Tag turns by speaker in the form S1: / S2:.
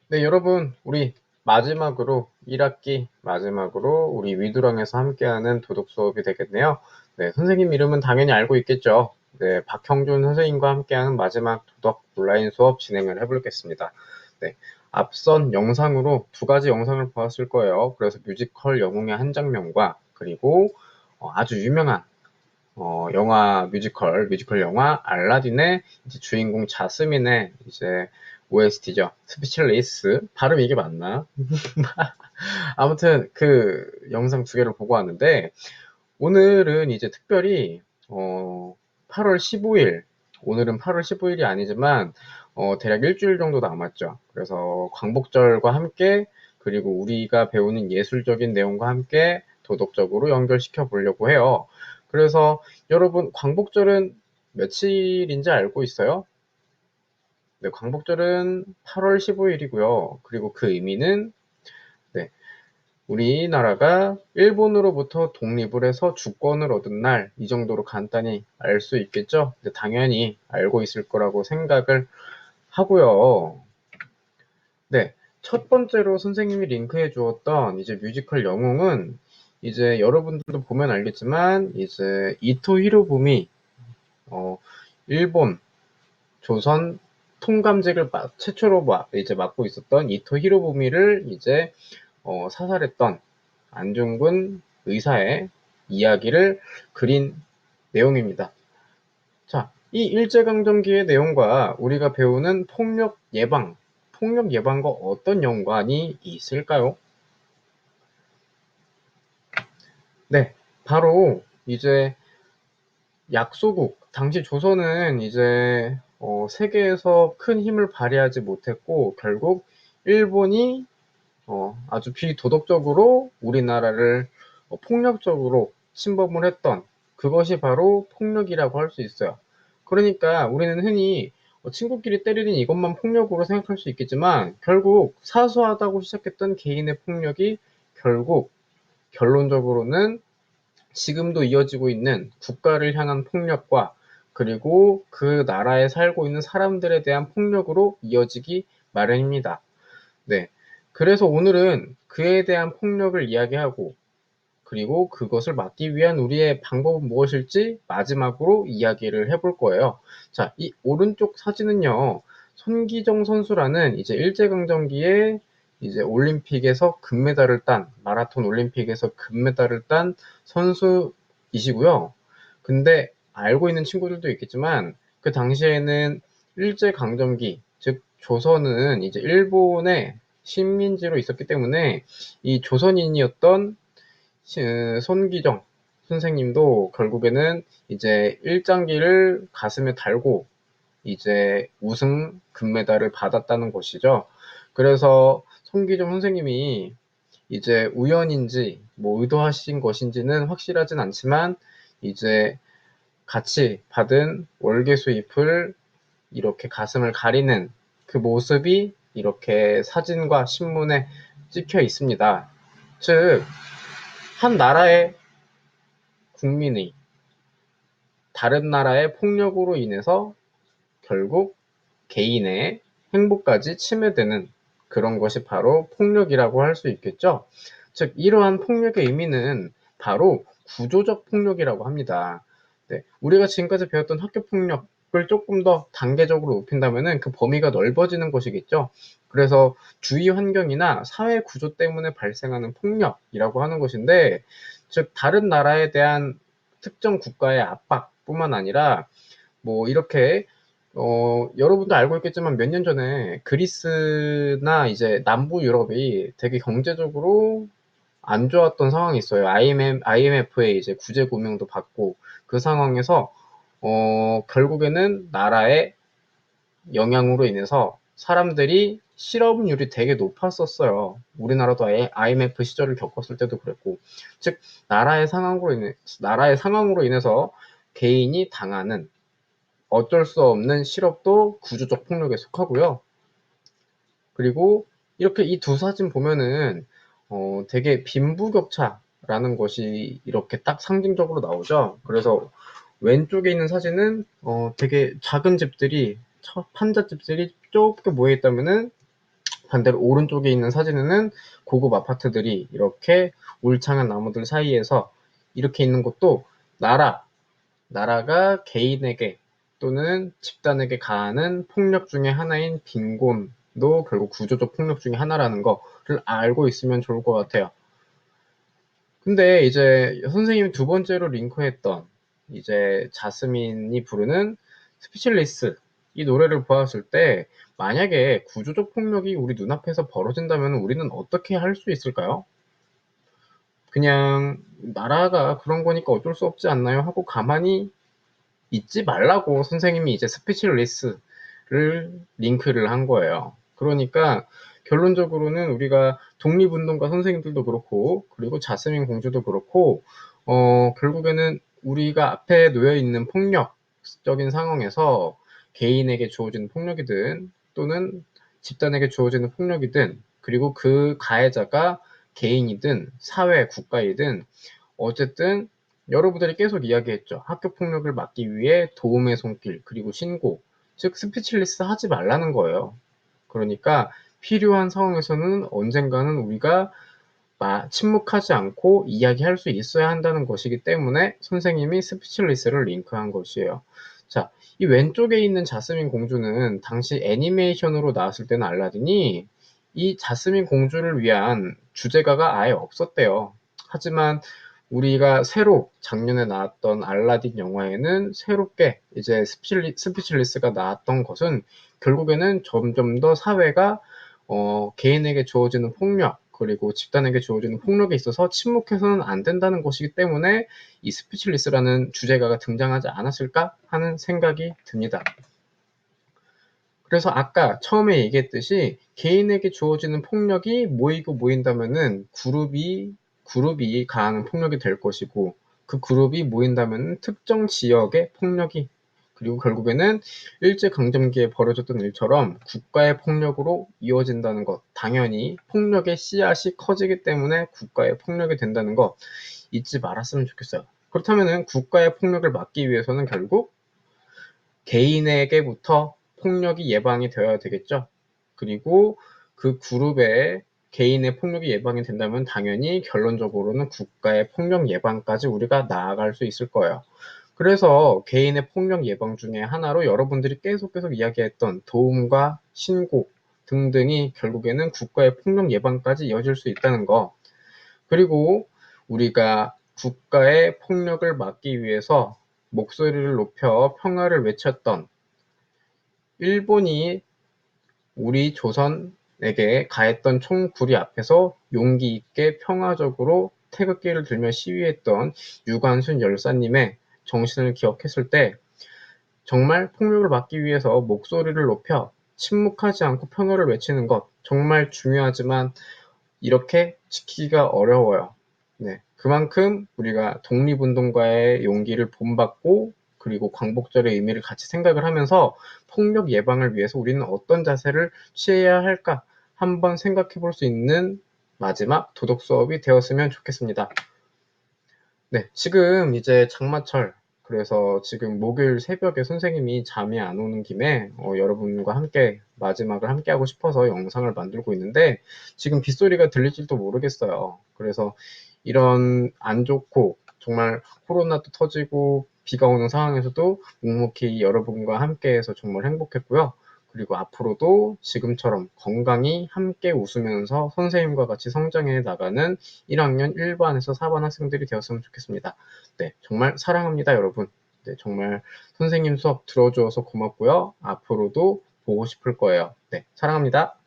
S1: 네, 여러분, 우리 마지막으로 1학기 마지막으로 우리 위두랑에서 함께하는 도덕 수업이 되겠네요. 네, 선생님 이름은 당연히 알고 있겠죠. 네, 박형준 선생님과 함께하는 마지막 도덕 온라인 수업 진행을 해보겠습니다. 네, 앞선 영상으로 두 가지 영상을 보았을 거예요. 그래서 뮤지컬 영웅의 한 장면과 그리고 아주 유명한 뮤지컬 영화 알라딘의 이제 주인공 자스민의 이제 OST죠. 스피치레이스. 발음 이게 맞나? 아무튼 그 영상 두 개를 보고 왔는데 오늘은 이제 특별히 8월 15일 오늘은 8월 15일이 아니지만 대략 일주일 정도 남았죠. 그래서 광복절과 함께 그리고 우리가 배우는 예술적인 내용과 함께 도덕적으로 연결시켜 보려고 해요. 그래서 여러분 광복절은 며칠인지 알고 있어요? 네, 광복절은 8월 15일이고요. 그리고 그 의미는 네, 우리나라가 일본으로부터 독립을 해서 주권을 얻은 날, 이 정도로 간단히 알 수 있겠죠? 당연히 알고 있을 거라고 생각을 하고요. 네, 첫 번째로 선생님이 링크해 주었던 이제 뮤지컬 영웅은 이제 여러분들도 보면 알겠지만 이제 이토 히로부미 어, 일본 조선 통감직을 최초로 이제 맡고 있었던 이토 히로부미를 이제 사살했던 안중근 의사의 이야기를 그린 내용입니다. 자, 이 일제강점기의 내용과 우리가 배우는 폭력 예방과 어떤 연관이 있을까요? 네, 바로 이제 약소국, 당시 조선은 이제 세계에서 큰 힘을 발휘하지 못했고 결국 일본이 아주 비도덕적으로 우리나라를 폭력적으로 침범을 했던 그것이 바로 폭력이라고 할 수 있어요. 그러니까 우리는 흔히 친구끼리 때리는 이것만 폭력으로 생각할 수 있겠지만 결국 사소하다고 시작했던 개인의 폭력이 결국 결론적으로는 지금도 이어지고 있는 국가를 향한 폭력과 그리고 그 나라에 살고 있는 사람들에 대한 폭력으로 이어지기 마련입니다. 네. 그래서 오늘은 그에 대한 폭력을 이야기하고 그리고 그것을 막기 위한 우리의 방법은 무엇일지 마지막으로 이야기를 해볼 거예요. 자, 이 오른쪽 사진은요, 손기정 선수라는 이제 일제강점기에 이제 올림픽에서 금메달을 딴, 마라톤 올림픽에서 금메달을 딴 선수이시고요. 근데 알고 있는 친구들도 있겠지만 그 당시에는 일제강점기, 즉 조선은 이제 일본의 식민지로 있었기 때문에 이 조선인이었던 손기정 선생님도 결국에는 이제 일장기를 가슴에 달고 이제 우승 금메달을 받았다는 것이죠. 그래서 손기정 선생님이 이제 우연인지 뭐 의도하신 것인지는 확실하진 않지만 이제 같이 받은 월계 수잎을 이렇게 가슴을 가리는 그 모습이 이렇게 사진과 신문에 찍혀 있습니다. 즉, 한 나라의 국민이 다른 나라의 폭력으로 인해서 결국 개인의 행복까지 침해되는 그런 것이 바로 폭력이라고 할 수 있겠죠. 즉 이러한 폭력의 의미는 바로 구조적 폭력이라고 합니다. 네, 우리가 지금까지 배웠던 학교 폭력을 조금 더 단계적으로 높인다면 그 범위가 넓어지는 것이겠죠. 그래서 주위 환경이나 사회 구조 때문에 발생하는 폭력이라고 하는 것인데, 즉 다른 나라에 대한 특정 국가의 압박뿐만 아니라 뭐 이렇게 여러분도 알고 있겠지만 몇 년 전에 그리스나 이제 남부 유럽이 되게 경제적으로 안 좋았던 상황이 있어요. IMF의 이제 구제 금융도 받고 그 상황에서 결국에는 나라의 영향으로 인해서 사람들이 실업률이 되게 높았었어요. 우리나라도 IMF 시절을 겪었을 때도 그랬고, 즉 나라의 상황으로 인해서 개인이 당하는 어쩔 수 없는 실업도 구조적 폭력에 속하고요. 그리고 이렇게 이 두 사진 보면은 되게 빈부격차라는 것이 이렇게 딱 상징적으로 나오죠. 그래서 왼쪽에 있는 사진은 되게 작은 집들이 판잣집들이 좁게 모여 있다면은 반대로 오른쪽에 있는 사진에는 고급 아파트들이 이렇게 울창한 나무들 사이에서 이렇게 있는 것도 나라가 개인에게 또는 집단에게 가하는 폭력 중에 하나인 빈곤도 결국 구조적 폭력 중에 하나라는 거를 알고 있으면 좋을 것 같아요. 근데 이제 선생님이 두 번째로 링크했던 이제 자스민이 부르는 스피치리스 이 노래를 보았을 때 만약에 구조적 폭력이 우리 눈앞에서 벌어진다면 우리는 어떻게 할 수 있을까요? 그냥 나라가 그런 거니까 어쩔 수 없지 않나요? 하고 가만히 잊지 말라고 선생님이 이제 스피치리스를 링크를 한 거예요. 그러니까 결론적으로는 우리가 독립운동가 선생님들도 그렇고 그리고 자스민 공주도 그렇고 결국에는 우리가 앞에 놓여 있는 폭력적인 상황에서 개인에게 주어지는 폭력이든 또는 집단에게 주어지는 폭력이든 그리고 그 가해자가 개인이든 사회, 국가이든 어쨌든 여러분들이 계속 이야기했죠. 학교 폭력을 막기 위해 도움의 손길 그리고 신고, 즉 스피치리스 하지 말라는 거예요. 그러니까 필요한 상황에서는 언젠가는 우리가 침묵하지 않고 이야기할 수 있어야 한다는 것이기 때문에 선생님이 스피치리스를 링크한 것이에요. 자, 이 왼쪽에 있는 자스민 공주는 당시 애니메이션으로 나왔을 때는 알라딘이 이 자스민 공주를 위한 주제가가 아예 없었대요. 하지만 우리가 새로 작년에 나왔던 알라딘 영화에는 새롭게 이제 스피치리스가 나왔던 것은 결국에는 점점 더 사회가 개인에게 주어지는 폭력 그리고 집단에게 주어지는 폭력에 있어서 침묵해서는 안 된다는 것이기 때문에 이 스피치리스라는 주제가가 등장하지 않았을까 하는 생각이 듭니다. 그래서 아까 처음에 얘기했듯이 개인에게 주어지는 폭력이 모인다면은 그룹이 가하는 폭력이 될 것이고 그 그룹이 모인다면 특정 지역의 폭력이 그리고 결국에는 일제강점기에 벌어졌던 일처럼 국가의 폭력으로 이어진다는 것. 당연히 폭력의 씨앗이 커지기 때문에 국가의 폭력이 된다는 것 잊지 말았으면 좋겠어요. 그렇다면 국가의 폭력을 막기 위해서는 결국 개인에게부터 폭력이 예방이 되어야 되겠죠. 그리고 그 그룹의 개인의 폭력이 예방이 된다면 당연히 결론적으로는 국가의 폭력 예방까지 우리가 나아갈 수 있을 거예요. 그래서 개인의 폭력 예방 중에 하나로 여러분들이 계속 이야기했던 도움과 신고 등등이 결국에는 국가의 폭력 예방까지 이어질 수 있다는 거. 그리고 우리가 국가의 폭력을 막기 위해서 목소리를 높여 평화를 외쳤던 일본이 우리 조선에게 가했던 총구리 앞에서 용기 있게 평화적으로 태극기를 들며 시위했던 유관순 열사님의 정신을 기억했을 때 정말 폭력을 막기 위해서 목소리를 높여 침묵하지 않고 평화를 외치는 것 정말 중요하지만 이렇게 지키기가 어려워요. 네, 그만큼 우리가 독립운동가의 용기를 본받고 그리고 광복절의 의미를 같이 생각을 하면서 폭력 예방을 위해서 우리는 어떤 자세를 취해야 할까 한번 생각해 볼 수 있는 마지막 도덕 수업이 되었으면 좋겠습니다. 네, 지금 이제 장마철 그래서 지금 목요일 새벽에 선생님이 잠이 안 오는 김에 여러분과 함께 마지막을 함께 하고 싶어서 영상을 만들고 있는데 지금 빗소리가 들릴지도 모르겠어요. 그래서 이런 안 좋고 정말 코로나도 터지고 비가 오는 상황에서도 묵묵히 여러분과 함께해서 정말 행복했고요. 그리고 앞으로도 지금처럼 건강히 함께 웃으면서 선생님과 같이 성장해 나가는 1학년 1반에서 4반 학생들이 되었으면 좋겠습니다. 네, 정말 사랑합니다, 여러분. 네, 정말 선생님 수업 들어주어서 고맙고요. 앞으로도 보고 싶을 거예요. 네, 사랑합니다.